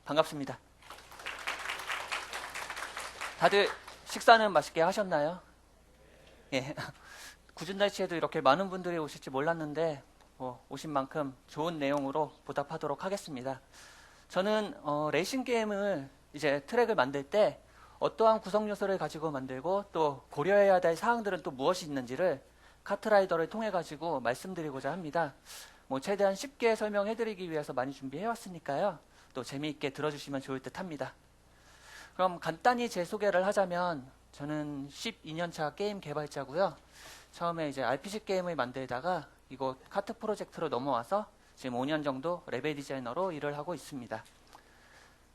반갑습니다. 다들 식사는 맛있게 하셨나요? 예. 굳은 날씨에도 이렇게 많은 분들이 오실지 몰랐는데 오신 만큼 좋은 내용으로 보답하도록 하겠습니다. 저는 레이싱 게임을 이제 트랙을 만들 때 어떠한 구성 요소를 가지고 만들고 또 고려해야 될 사항들은 또 무엇이 있는지를 카트라이더를 통해 가지고 말씀드리고자 합니다. 최대한 쉽게 설명해드리기 위해서 많이 준비해왔으니까요. 또 재미있게 들어주시면 좋을 듯 합니다. 그럼 간단히 제 소개를 하자면 저는 12년차 게임 개발자고요. 처음에 이제 RPG 게임을 만들다가 이곳 카트 프로젝트로 넘어와서 지금 5년 정도 레벨 디자이너로 일을 하고 있습니다.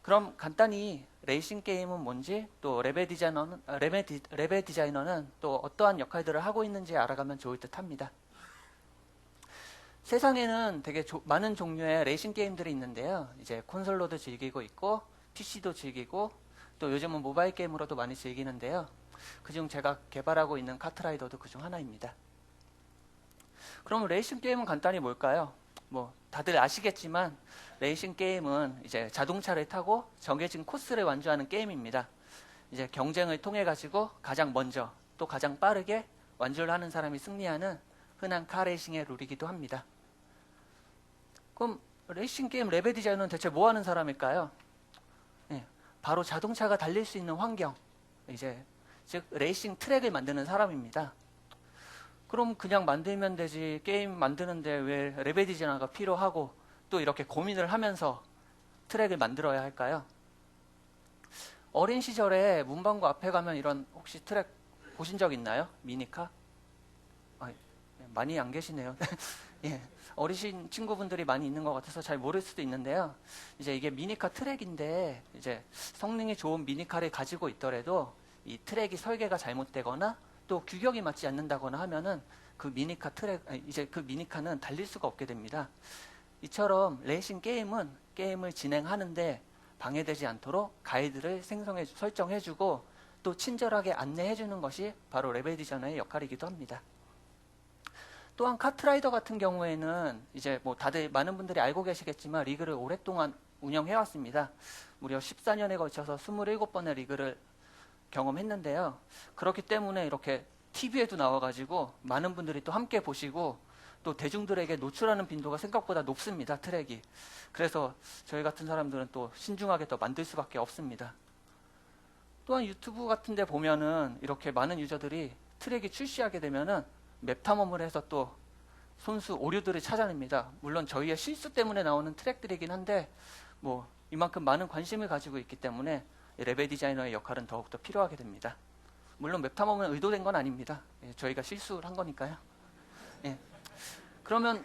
그럼 간단히 레이싱 게임은 뭔지 또 레벨 디자이너는 또 어떠한 역할들을 하고 있는지 알아가면 좋을 듯 합니다. 세상에는 되게 많은 종류의 레이싱 게임들이 있는데요. 이제 콘솔로도 즐기고 있고 PC도 즐기고 또 요즘은 모바일 게임으로도 많이 즐기는데요. 그중 제가 개발하고 있는 카트라이더도 그중 하나입니다. 그럼 레이싱 게임은 간단히 뭘까요? 다들 아시겠지만 레이싱 게임은 이제 자동차를 타고 정해진 코스를 완주하는 게임입니다. 이제 경쟁을 통해 가지고 가장 먼저 또 가장 빠르게 완주를 하는 사람이 승리하는 흔한 카레이싱의 룰이기도 합니다. 그럼 레이싱 게임 레벨 디자이너는 대체 뭐 하는 사람일까요? 바로 자동차가 달릴 수 있는 환경, 즉 레이싱 트랙을 만드는 사람입니다. 그럼 그냥 만들면 되지 게임 만드는데 왜 레벨 디자이너가 필요하고 또 이렇게 고민을 하면서 트랙을 만들어야 할까요? 어린 시절에 문방구 앞에 가면 이런 혹시 트랙 보신 적 있나요? 미니카? 많이 안 계시네요. 예, 어리신 친구분들이 많이 있는 것 같아서 잘 모를 수도 있는데요. 이제 이게 미니카 트랙인데 이제 성능이 좋은 미니카를 가지고 있더라도 이 트랙이 설계가 잘못되거나 또 규격이 맞지 않는다거나 하면은 그 미니카는 달릴 수가 없게 됩니다. 이처럼 레이싱 게임은 게임을 진행하는데 방해되지 않도록 가이드를 설정해주고 또 친절하게 안내해주는 것이 바로 레벨 디자이너의 역할이기도 합니다. 또한 카트라이더 같은 경우에는 이제 다들 많은 분들이 알고 계시겠지만 리그를 오랫동안 운영해왔습니다. 무려 14년에 걸쳐서 27번의 리그를 경험했는데요. 그렇기 때문에 이렇게 TV에도 나와가지고 많은 분들이 또 함께 보시고 또 대중들에게 노출하는 빈도가 생각보다 높습니다. 트랙이. 그래서 저희 같은 사람들은 또 신중하게 더 만들 수밖에 없습니다. 또한 유튜브 같은 데 보면은 이렇게 많은 유저들이 트랙이 출시하게 되면은 맵 탐험을 해서 또 손수 오류들을 찾아냅니다. 물론 저희의 실수 때문에 나오는 트랙들이긴 한데 이만큼 많은 관심을 가지고 있기 때문에 레벨 디자이너의 역할은 더욱더 필요하게 됩니다. 물론 맵 탐험은 의도된 건 아닙니다. 저희가 실수를 한 거니까요. 그러면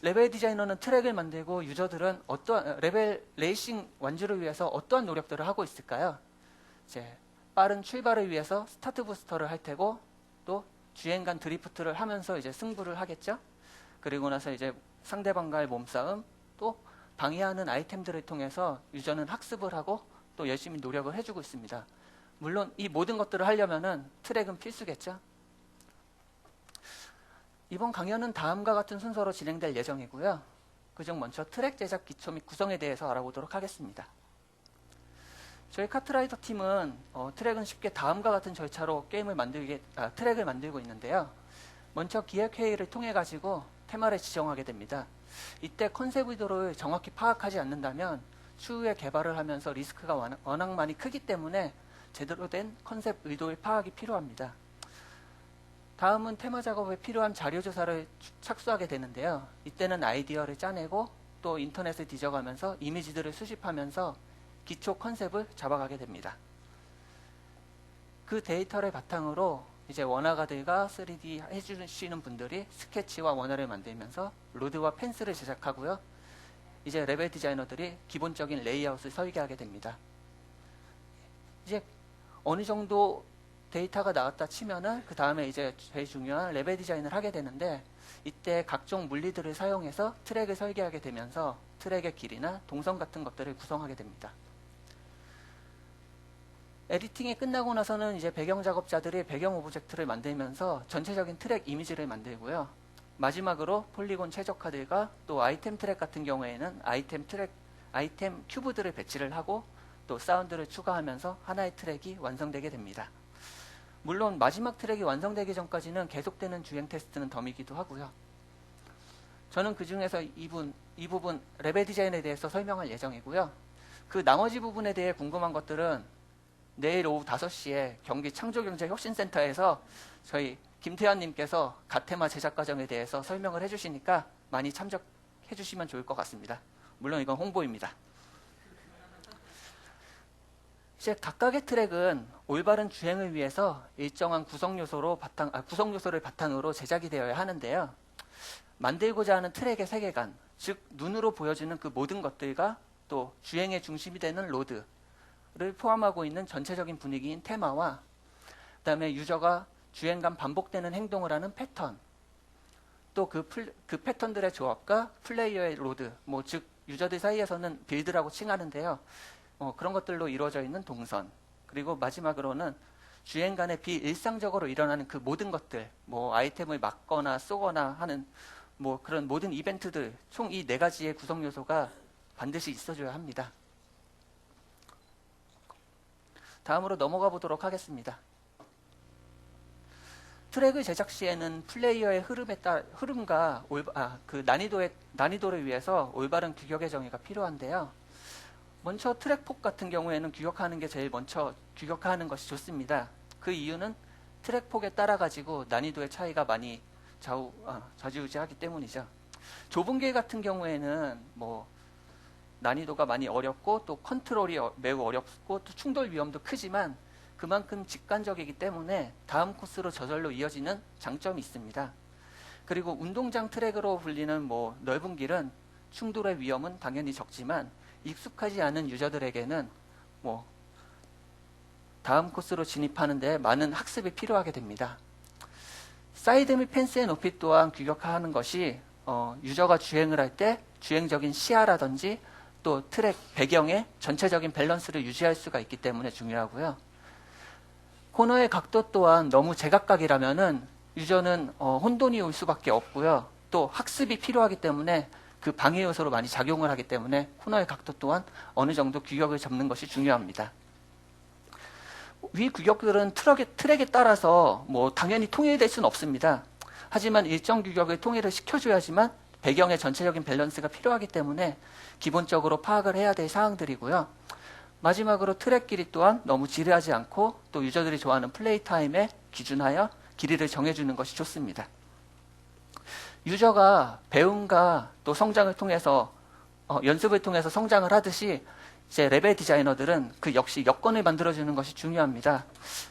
레벨 디자이너는 트랙을 만들고 유저들은 레벨 레이싱 완주를 위해서 어떠한 노력들을 하고 있을까요? 이제 빠른 출발을 위해서 스타트 부스터를 할 테고 또 주행간 드리프트를 하면서 이제 승부를 하겠죠. 그리고 나서 이제 상대방과의 몸싸움 또 방해하는 아이템들을 통해서 유저는 학습을 하고 또 열심히 노력을 해주고 있습니다. 물론 이 모든 것들을 하려면은 트랙은 필수겠죠. 이번 강연은 다음과 같은 순서로 진행될 예정이고요. 그중 먼저 트랙 제작 기초 및 구성에 대해서 알아보도록 하겠습니다. 저희 카트라이더 팀은 트랙은 쉽게 다음과 같은 절차로 트랙을 만들고 있는데요. 먼저 기획회의를 통해 가지고 테마를 지정하게 됩니다. 이때 컨셉 의도를 정확히 파악하지 않는다면 추후에 개발을 하면서 리스크가 워낙 많이 크기 때문에 제대로 된 컨셉 의도의 파악이 필요합니다. 다음은 테마 작업에 필요한 자료 조사를 착수하게 되는데요. 이때는 아이디어를 짜내고 또 인터넷을 뒤져가면서 이미지들을 수집하면서 기초 컨셉을 잡아가게 됩니다. 그 데이터를 바탕으로 이제 원화가들과 3D 해주시는 분들이 스케치와 원화를 만들면서 로드와 펜스를 제작하고요. 이제 레벨 디자이너들이 기본적인 레이아웃을 설계하게 됩니다. 이제 어느 정도 데이터가 나왔다 치면은 그 다음에 이제 제일 중요한 레벨 디자인을 하게 되는데 이때 각종 물리들을 사용해서 트랙을 설계하게 되면서 트랙의 길이나 동선 같은 것들을 구성하게 됩니다. 에디팅이 끝나고 나서는 이제 배경 작업자들이 배경 오브젝트를 만들면서 전체적인 트랙 이미지를 만들고요. 마지막으로 폴리곤 최적화들과 또 아이템 트랙 같은 경우에는 아이템 큐브들을 배치를 하고 또 사운드를 추가하면서 하나의 트랙이 완성되게 됩니다. 물론 마지막 트랙이 완성되기 전까지는 계속되는 주행 테스트는 덤이기도 하고요. 저는 그 중에서 이 부분 레벨 디자인에 대해서 설명할 예정이고요. 그 나머지 부분에 대해 궁금한 것들은 내일 오후 5시에 경기 창조경제혁신센터에서 저희 김태현님께서 가테마 제작 과정에 대해서 설명을 해주시니까 많이 참석해 주시면 좋을 것 같습니다. 물론 이건 홍보입니다. 이제 각각의 트랙은 올바른 주행을 위해서 일정한 구성 요소를 바탕으로 제작이 되어야 하는데요. 만들고자 하는 트랙의 세계관, 즉 눈으로 보여지는 그 모든 것들과 또 주행의 중심이 되는 로드를 포함하고 있는 전체적인 분위기인 테마와 그다음에 유저가 주행간 반복되는 행동을 하는 패턴, 또 그 패턴들의 조합과 플레이어의 로드, 즉 유저들 사이에서는 빌드라고 칭하는데요. 그런 것들로 이루어져 있는 동선, 그리고 마지막으로는 주행간에 비일상적으로 일어나는 그 모든 것들, 아이템을 막거나 쏘거나 하는 그런 모든 이벤트들, 총 이 4가지의 구성 요소가 반드시 있어줘야 합니다. 다음으로 넘어가 보도록 하겠습니다. 트랙을 제작 시에는 플레이어의 흐름과 그 난이도를 위해서 올바른 규격의 정의가 필요한데요. 먼저 트랙폭 같은 경우에는 규격하는 게 제일 먼저 규격화하는 것이 좋습니다. 그 이유는 트랙폭에 따라 가지고 난이도의 차이가 많이 좌지우지하기 때문이죠. 좁은 길 같은 경우에는 난이도가 많이 어렵고 또 컨트롤이 매우 어렵고 또 충돌 위험도 크지만 그만큼 직관적이기 때문에 다음 코스로 저절로 이어지는 장점이 있습니다. 그리고 운동장 트랙으로 불리는 넓은 길은 충돌의 위험은 당연히 적지만 익숙하지 않은 유저들에게는 다음 코스로 진입하는 데 많은 학습이 필요하게 됩니다. 사이드 및 펜스의 높이 또한 규격화하는 것이 유저가 주행을 할 때 주행적인 시야라든지 또 트랙 배경의 전체적인 밸런스를 유지할 수가 있기 때문에 중요하고요. 코너의 각도 또한 너무 제각각이라면은 유저는 혼돈이 올 수밖에 없고요. 또 학습이 필요하기 때문에 그 방해 요소로 많이 작용을 하기 때문에 코너의 각도 또한 어느 정도 규격을 잡는 것이 중요합니다. 위 규격들은 트랙에 따라서 당연히 통일될 수는 없습니다. 하지만 일정 규격을 통일을 시켜줘야지만 배경의 전체적인 밸런스가 필요하기 때문에 기본적으로 파악을 해야 될 사항들이고요. 마지막으로 트랙 길이 또한 너무 지루하지 않고 또 유저들이 좋아하는 플레이 타임에 기준하여 길이를 정해주는 것이 좋습니다. 유저가 배움과 또 성장을 통해서 연습을 통해서 성장을 하듯이 이제 레벨 디자이너들은 그 역시 여건을 만들어주는 것이 중요합니다.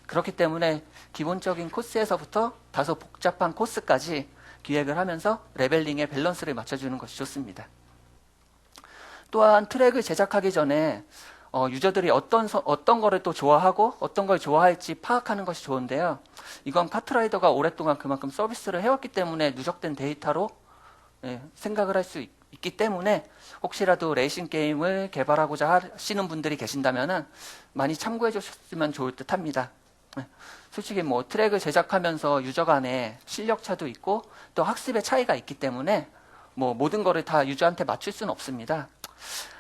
그렇기 때문에 기본적인 코스에서부터 다소 복잡한 코스까지 기획을 하면서 레벨링의 밸런스를 맞춰주는 것이 좋습니다. 또한 트랙을 제작하기 전에 유저들이 어떤 거를 또 좋아하고 어떤 걸 좋아할지 파악하는 것이 좋은데요. 이건 카트라이더가 오랫동안 그만큼 서비스를 해왔기 때문에 누적된 데이터로 생각을 할 수 있기 때문에 혹시라도 레이싱 게임을 개발하고자 하시는 분들이 계신다면 많이 참고해 주셨으면 좋을 듯 합니다. 솔직히 트랙을 제작하면서 유저 간에 실력 차도 있고 또 학습의 차이가 있기 때문에 모든 거를 다 유저한테 맞출 수는 없습니다.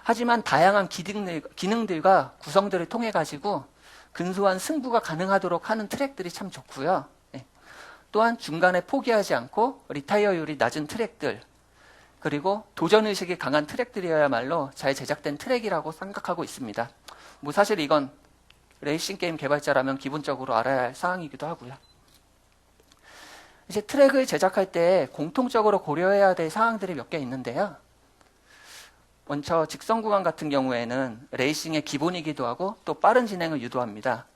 하지만 다양한 기능들과 구성들을 통해 가지고 근소한 승부가 가능하도록 하는 트랙들이 참 좋고요. 또한 중간에 포기하지 않고 리타이어율이 낮은 트랙들, 그리고 도전의식이 강한 트랙들이어야말로 잘 제작된 트랙이라고 생각하고 있습니다. 사실 이건 레이싱 게임 개발자라면 기본적으로 알아야 할 사항이기도 하고요. 이제 트랙을 제작할 때 공통적으로 고려해야 될 사항들이 몇 개 있는데요. 먼저 직선 구간 같은 경우에는 레이싱의 기본이기도 하고 또 빠른 진행을 유도합니다.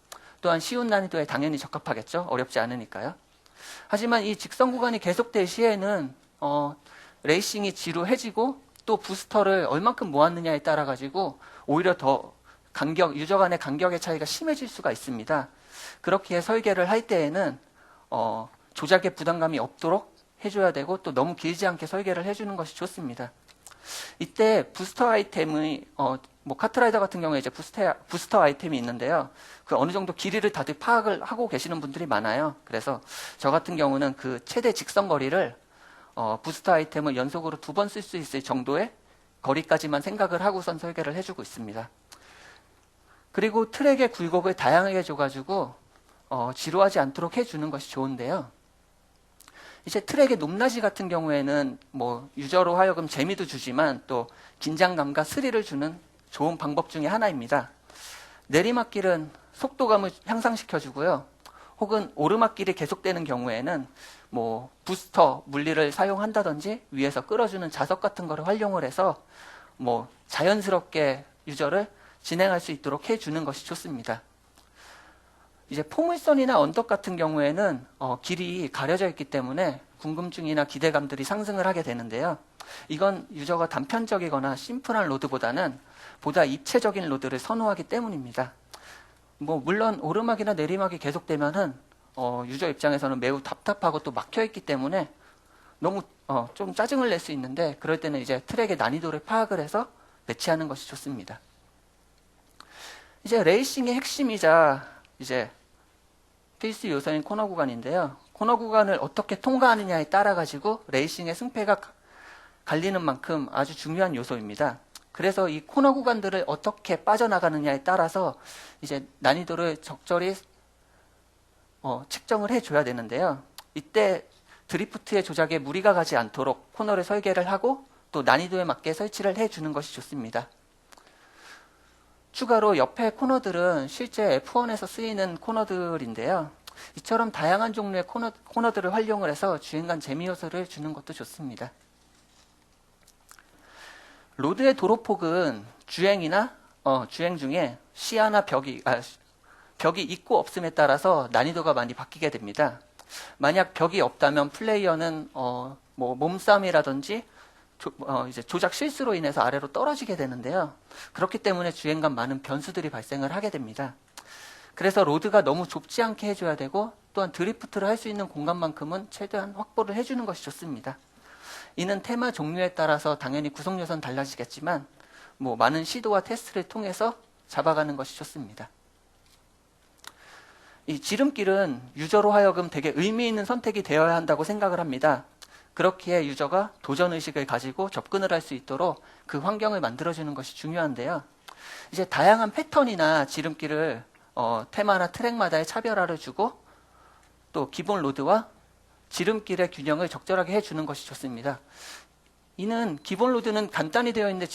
또한 쉬운 난이도에 당연히 적합하겠죠. 어렵지 않으니까요. 하지만 이 직선 구간이 계속될 시에는 레이싱이 지루해지고 또 부스터를 얼만큼 모았느냐에 따라 가지고 오히려 더 유저 간의 간격의 차이가 심해질 수가 있습니다. 그렇게 설계를 할 때에는 조작의 부담감이 없도록 해줘야 되고 또 너무 길지 않게 설계를 해주는 것이 좋습니다. 이때 부스터 아이템이 카트라이더 같은 경우에 이제 부스터 아이템이 있는데요. 그 어느 정도 길이를 다들 파악을 하고 계시는 분들이 많아요. 그래서 저 같은 경우는 그 최대 직선 거리를 부스터 아이템을 연속으로 2번 쓸 수 있을 정도의 거리까지만 생각을 하고선 설계를 해주고 있습니다. 그리고 트랙의 굴곡을 다양하게 줘가지고 지루하지 않도록 해주는 것이 좋은데요. 이제 트랙의 높낮이 같은 경우에는 뭐 유저로 하여금 재미도 주지만 또 긴장감과 스릴을 주는 좋은 방법 중에 하나입니다. 내리막길은 속도감을 향상시켜주고요. 혹은 오르막길이 계속되는 경우에는 뭐 부스터 물리를 사용한다든지 위에서 끌어주는 자석 같은 거를 활용을 해서 뭐 자연스럽게 유저를 진행할 수 있도록 해주는 것이 좋습니다. 이제 포물선이나 언덕 같은 경우에는 길이 가려져 있기 때문에 궁금증이나 기대감들이 상승을 하게 되는데요. 이건 유저가 단편적이거나 심플한 로드보다는 보다 입체적인 로드를 선호하기 때문입니다. 뭐 물론 오르막이나 내리막이 계속되면은 유저 입장에서는 매우 답답하고 또 막혀있기 때문에 너무 좀 짜증을 낼 수 있는데, 그럴 때는 이제 트랙의 난이도를 파악을 해서 배치하는 것이 좋습니다. 이제 레이싱의 핵심이자 이제 필수 요소인 코너 구간인데요. 코너 구간을 어떻게 통과하느냐에 따라 가지고 레이싱의 승패가 갈리는 만큼 아주 중요한 요소입니다. 그래서 이 코너 구간들을 어떻게 빠져나가느냐에 따라서 이제 난이도를 적절히 측정을 해줘야 되는데요. 이때 드리프트의 조작에 무리가 가지 않도록 코너를 설계를 하고 또 난이도에 맞게 설치를 해주는 것이 좋습니다. 추가로 옆에 코너들은 실제 F1에서 쓰이는 코너들인데요. 이처럼 다양한 종류의 코너들을 활용을 해서 주행 간 재미 요소를 주는 것도 좋습니다. 로드의 도로폭은 주행 중에 시야나 벽이 있고 없음에 따라서 난이도가 많이 바뀌게 됩니다. 만약 벽이 없다면 플레이어는 뭐 몸싸움이라든지 이제 조작 실수로 인해서 아래로 떨어지게 되는데요. 그렇기 때문에 주행간 많은 변수들이 발생을 하게 됩니다. 그래서 로드가 너무 좁지 않게 해줘야 되고, 또한 드리프트를 할 수 있는 공간만큼은 최대한 확보를 해주는 것이 좋습니다. 이는 테마 종류에 따라서 당연히 구성 요소는 달라지겠지만 뭐 많은 시도와 테스트를 통해서 잡아가는 것이 좋습니다. 이 지름길은 유저로 하여금 되게 의미 있는 선택이 되어야 한다고 생각을 합니다. 그렇기에 유저가 도전의식을 가지고 접근을 할 수 있도록 그 환경을 만들어주는 것이 중요한데요. 이제 다양한 패턴이나 지름길을 테마나 트랙마다의 차별화를 주고 또 기본 로드와 지름길의 균형을 적절하게 해주는 것이 좋습니다. 이는 기본 로드는 간단히 되어 있는데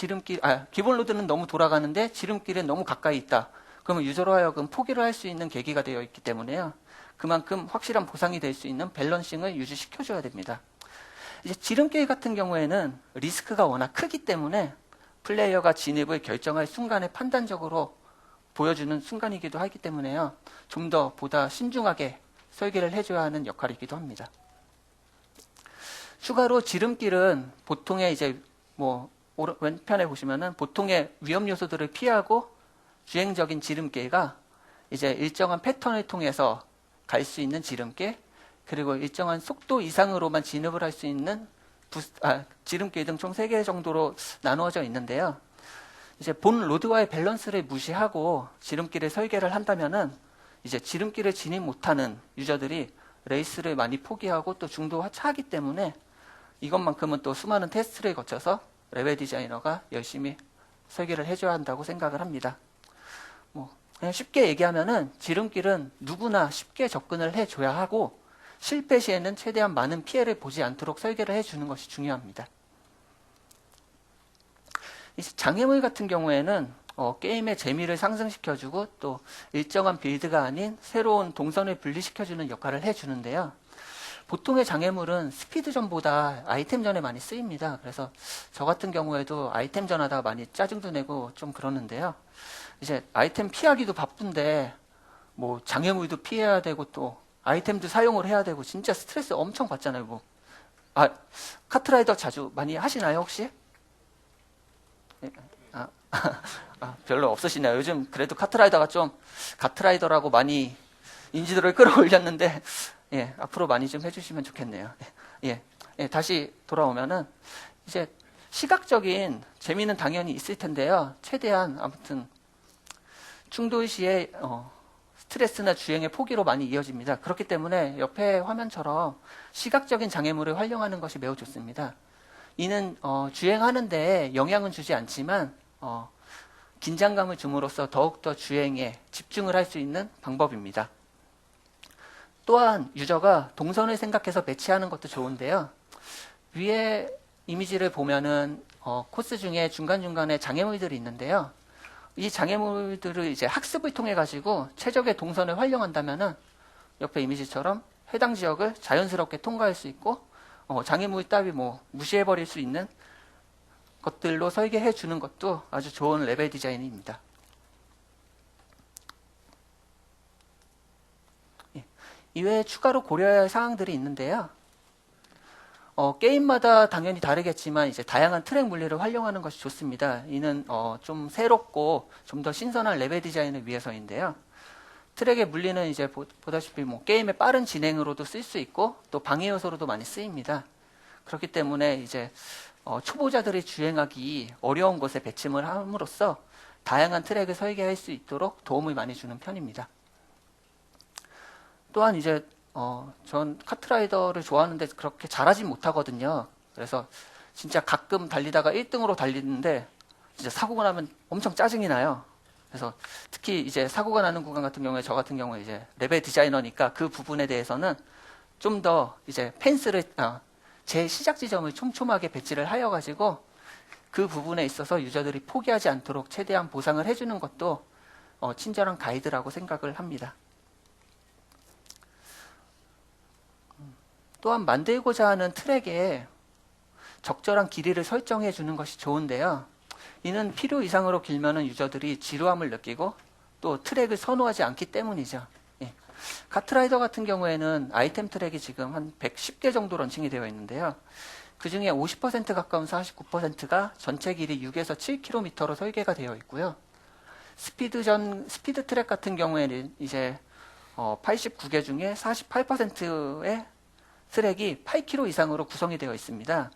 기본 로드는 너무 돌아가는데 지름길은 너무 가까이 있다. 그러면 유저로 하여금 포기를 할 수 있는 계기가 되어 있기 때문에요. 그만큼 확실한 보상이 될 수 있는 밸런싱을 유지시켜줘야 됩니다. 이제 지름길 같은 경우에는 리스크가 워낙 크기 때문에 플레이어가 진입을 결정할 순간에 판단적으로 보여주는 순간이기도 하기 때문에요. 좀 더 보다 신중하게 설계를 해줘야 하는 역할이기도 합니다. 추가로 지름길은 보통의 이제 뭐 왼편에 보시면은 보통의 위험 요소들을 피하고 주행적인 지름길과 이제 일정한 패턴을 통해서 갈 수 있는 지름길, 그리고 일정한 속도 이상으로만 진입을 할 수 있는 지름길 등 총 3개 정도로 나누어져 있는데요. 이제 본 로드와의 밸런스를 무시하고 지름길을 설계를 한다면은 이제 지름길을 진입 못하는 유저들이 레이스를 많이 포기하고 또 중도 하차하기 때문에 이것만큼은 또 수많은 테스트를 거쳐서 레벨 디자이너가 열심히 설계를 해줘야 한다고 생각을 합니다. 뭐 그냥 쉽게 얘기하면은 지름길은 누구나 쉽게 접근을 해줘야 하고 실패 시에는 최대한 많은 피해를 보지 않도록 설계를 해주는 것이 중요합니다. 장애물 같은 경우에는 게임의 재미를 상승시켜주고 또 일정한 빌드가 아닌 새로운 동선을 분리시켜주는 역할을 해주는데요. 보통의 장애물은 스피드전보다 아이템전에 많이 쓰입니다. 그래서 저 같은 경우에도 아이템전 하다가 많이 짜증도 내고 좀 그러는데요. 이제 아이템 피하기도 바쁜데 뭐 장애물도 피해야 되고 또 아이템도 사용을 해야 되고 진짜 스트레스 엄청 받잖아요. 뭐 카트라이더 자주 많이 하시나요 혹시? 별로 없으시네요. 요즘 그래도 카트라이더가 좀 가트라이더라고 많이 인지도를 끌어올렸는데 앞으로 많이 좀 해주시면 좋겠네요. 다시 돌아오면은 이제 시각적인 재미는 당연히 있을 텐데요. 최대한 아무튼 충돌 시에 스트레스나 주행의 포기로 많이 이어집니다. 그렇기 때문에 옆에 화면처럼 시각적인 장애물을 활용하는 것이 매우 좋습니다. 이는 주행하는데 영향은 주지 않지만 긴장감을 줌으로써 더욱더 주행에 집중을 할 수 있는 방법입니다. 또한 유저가 동선을 생각해서 배치하는 것도 좋은데요. 위에 이미지를 보면은 코스 중에 중간중간에 장애물들이 있는데요. 이 장애물들을 이제 학습을 통해 가지고 최적의 동선을 활용한다면은 옆에 이미지처럼 해당 지역을 자연스럽게 통과할 수 있고 장애물 따위 무시해버릴 수 있는 것들로 설계해 주는 것도 아주 좋은 레벨 디자인입니다. 이외에 추가로 고려해야 할 사항들이 있는데요. 게임마다 당연히 다르겠지만 이제 다양한 트랙 물리를 활용하는 것이 좋습니다. 이는 좀 새롭고 좀 더 신선한 레벨 디자인을 위해서인데요. 트랙의 물리는 이제 보다시피 게임의 빠른 진행으로도 쓸 수 있고 또 방해 요소로도 많이 쓰입니다. 그렇기 때문에 이제 초보자들이 주행하기 어려운 곳에 배치를 함으로써 다양한 트랙을 설계할 수 있도록 도움을 많이 주는 편입니다. 또한 이제 전 카트라이더를 좋아하는데 그렇게 잘하진 못하거든요. 그래서 진짜 가끔 달리다가 1등으로 달리는데 진짜 사고가 나면 엄청 짜증이 나요. 그래서 특히 이제 사고가 나는 구간 같은 경우에 저 같은 경우에 이제 레벨 디자이너니까 그 부분에 대해서는 좀 더 이제 펜스를 제 시작 지점을 촘촘하게 배치를 하여 가지고 그 부분에 있어서 유저들이 포기하지 않도록 최대한 보상을 해주는 것도 친절한 가이드라고 생각을 합니다. 또한 만들고자 하는 트랙에 적절한 길이를 설정해 주는 것이 좋은데요. 이는 필요 이상으로 길면은 유저들이 지루함을 느끼고 또 트랙을 선호하지 않기 때문이죠. 예. 카트라이더 같은 경우에는 아이템 트랙이 지금 한 110개 정도 런칭이 되어 있는데요. 그 중에 50% 가까운 49%가 전체 길이 6에서 7km로 설계가 되어 있고요. 스피드 트랙 같은 경우에는 이제 89개 중에 48%의 트랙이 8km 이상으로 구성이 되어 있습니다.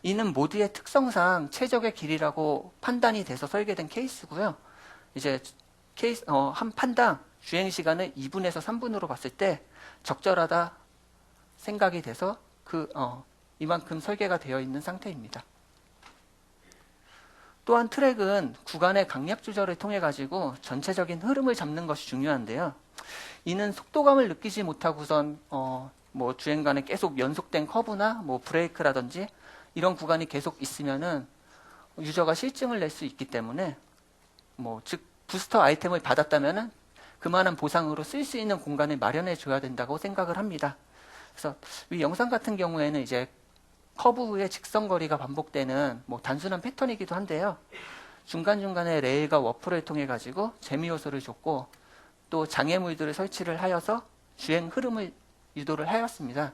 이는 모드의 특성상 최적의 길이라고 판단이 돼서 설계된 케이스고요. 이제 한 판당 주행 시간을 2분에서 3분으로 봤을 때 적절하다 생각이 돼서 이만큼 설계가 되어 있는 상태입니다. 또한 트랙은 구간의 강약 조절을 통해 가지고 전체적인 흐름을 잡는 것이 중요한데요. 이는 속도감을 느끼지 못하고선 주행간에 계속 연속된 커브나 브레이크라든지 이런 구간이 계속 있으면은 유저가 실증을 낼 수 있기 때문에 즉 부스터 아이템을 받았다면은 그만한 보상으로 쓸 수 있는 공간을 마련해 줘야 된다고 생각을 합니다. 그래서 이 영상 같은 경우에는 이제 커브 후에 직선거리가 반복되는 단순한 패턴이기도 한데요. 중간중간에 레일과 워프를 통해 가지고 재미 요소를 줬고 또 장애물들을 설치를 하여서 주행 흐름을 유도를 하였습니다.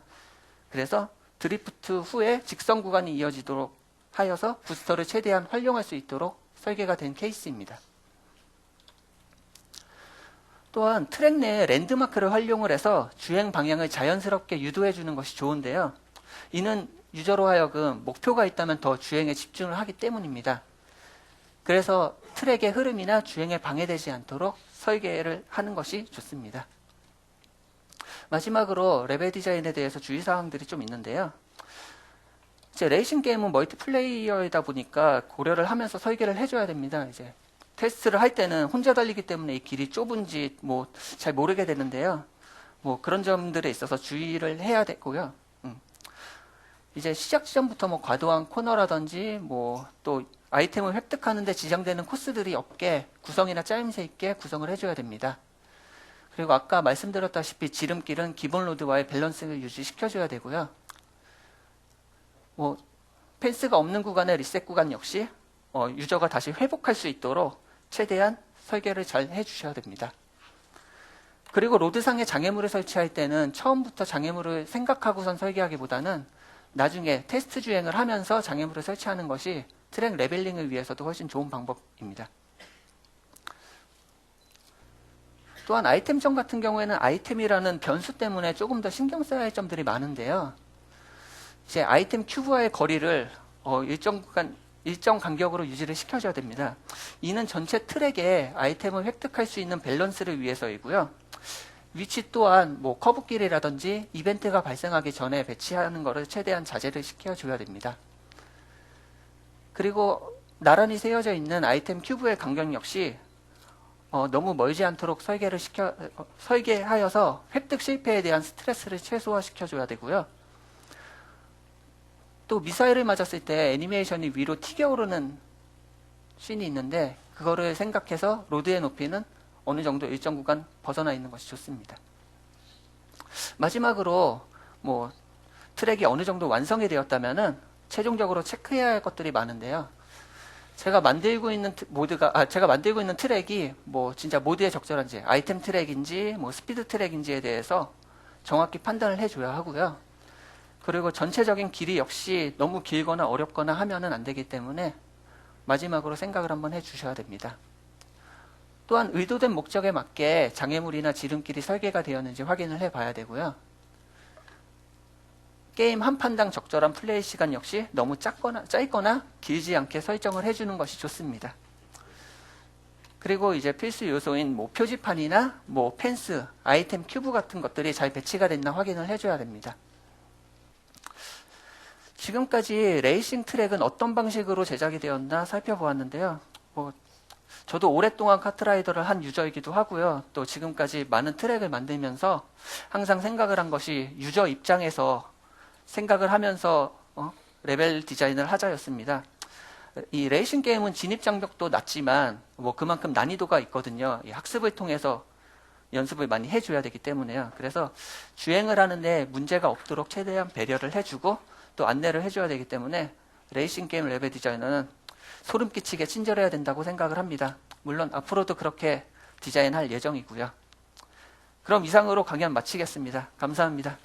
그래서 드리프트 후에 직선 구간이 이어지도록 하여서 부스터를 최대한 활용할 수 있도록 설계가 된 케이스입니다. 또한 트랙 내에 랜드마크를 활용을 해서 주행 방향을 자연스럽게 유도해 주는 것이 좋은데요. 이는 유저로 하여금 목표가 있다면 더 주행에 집중을 하기 때문입니다. 그래서 트랙의 흐름이나 주행에 방해되지 않도록 설계를 하는 것이 좋습니다. 마지막으로 레벨 디자인에 대해서 주의사항들이 좀 있는데요. 이제 레이싱 게임은 멀티플레이어이다 보니까 고려를 하면서 설계를 해줘야 됩니다. 이제 테스트를 할 때는 혼자 달리기 때문에 이 길이 좁은지 잘 모르게 되는데요. 그런 점들에 있어서 주의를 해야 되고요. 이제 시작 지점부터 과도한 코너라든지 또 아이템을 획득하는데 지정되는 코스들이 없게 구성이나 짜임새 있게 구성을 해줘야 됩니다. 그리고 아까 말씀드렸다시피 지름길은 기본 로드와의 밸런스를 유지시켜줘야 되고요. 펜스가 없는 구간의 리셋 구간 역시 유저가 다시 회복할 수 있도록 최대한 설계를 잘 해주셔야 됩니다. 그리고 로드상에 장애물을 설치할 때는 처음부터 장애물을 생각하고선 설계하기보다는 나중에 테스트 주행을 하면서 장애물을 설치하는 것이 트랙 레벨링을 위해서도 훨씬 좋은 방법입니다. 또한 아이템점 같은 경우에는 아이템이라는 변수 때문에 조금 더 신경 써야 할 점들이 많은데요. 이제 아이템 큐브와의 거리를 일정 간격으로 유지를 시켜줘야 됩니다. 이는 전체 트랙에 아이템을 획득할 수 있는 밸런스를 위해서이고요. 위치 또한 커브길이라든지 이벤트가 발생하기 전에 배치하는 것을 최대한 자제를 시켜줘야 됩니다. 그리고 나란히 세워져 있는 아이템 큐브의 간격 역시 너무 멀지 않도록 설계하여서 획득 실패에 대한 스트레스를 최소화시켜줘야 되고요. 또 미사일을 맞았을 때 애니메이션이 위로 튀겨오르는 씬이 있는데 그거를 생각해서 로드의 높이는 어느 정도 일정 구간 벗어나 있는 것이 좋습니다. 마지막으로 트랙이 어느 정도 완성이 되었다면은 최종적으로 체크해야 할 것들이 많은데요. 제가 만들고 있는 트랙이 진짜 모드에 적절한지, 아이템 트랙인지, 스피드 트랙인지에 대해서 정확히 판단을 해줘야 하고요. 그리고 전체적인 길이 역시 너무 길거나 어렵거나 하면은 안 되기 때문에 마지막으로 생각을 한번 해주셔야 됩니다. 또한 의도된 목적에 맞게 장애물이나 지름길이 설계가 되었는지 확인을 해봐야 되고요. 게임 한 판당 적절한 플레이 시간 역시 너무 짧거나 길지 않게 설정을 해주는 것이 좋습니다. 그리고 이제 필수 요소인 표지판이나 펜스, 아이템 큐브 같은 것들이 잘 배치가 됐나 확인을 해줘야 됩니다. 지금까지 레이싱 트랙은 어떤 방식으로 제작이 되었나 살펴보았는데요. 저도 오랫동안 카트라이더를 한 유저이기도 하고요. 또 지금까지 많은 트랙을 만들면서 항상 생각을 한 것이 유저 입장에서 생각을 하면서 레벨 디자인을 하자였습니다. 이 레이싱 게임은 진입 장벽도 낮지만 그만큼 난이도가 있거든요. 이 학습을 통해서 연습을 많이 해줘야 되기 때문에요. 그래서 주행을 하는데 문제가 없도록 최대한 배려를 해주고 또 안내를 해줘야 되기 때문에 레이싱 게임 레벨 디자이너는 소름 끼치게 친절해야 된다고 생각을 합니다. 물론 앞으로도 그렇게 디자인할 예정이고요. 그럼 이상으로 강연 마치겠습니다. 감사합니다.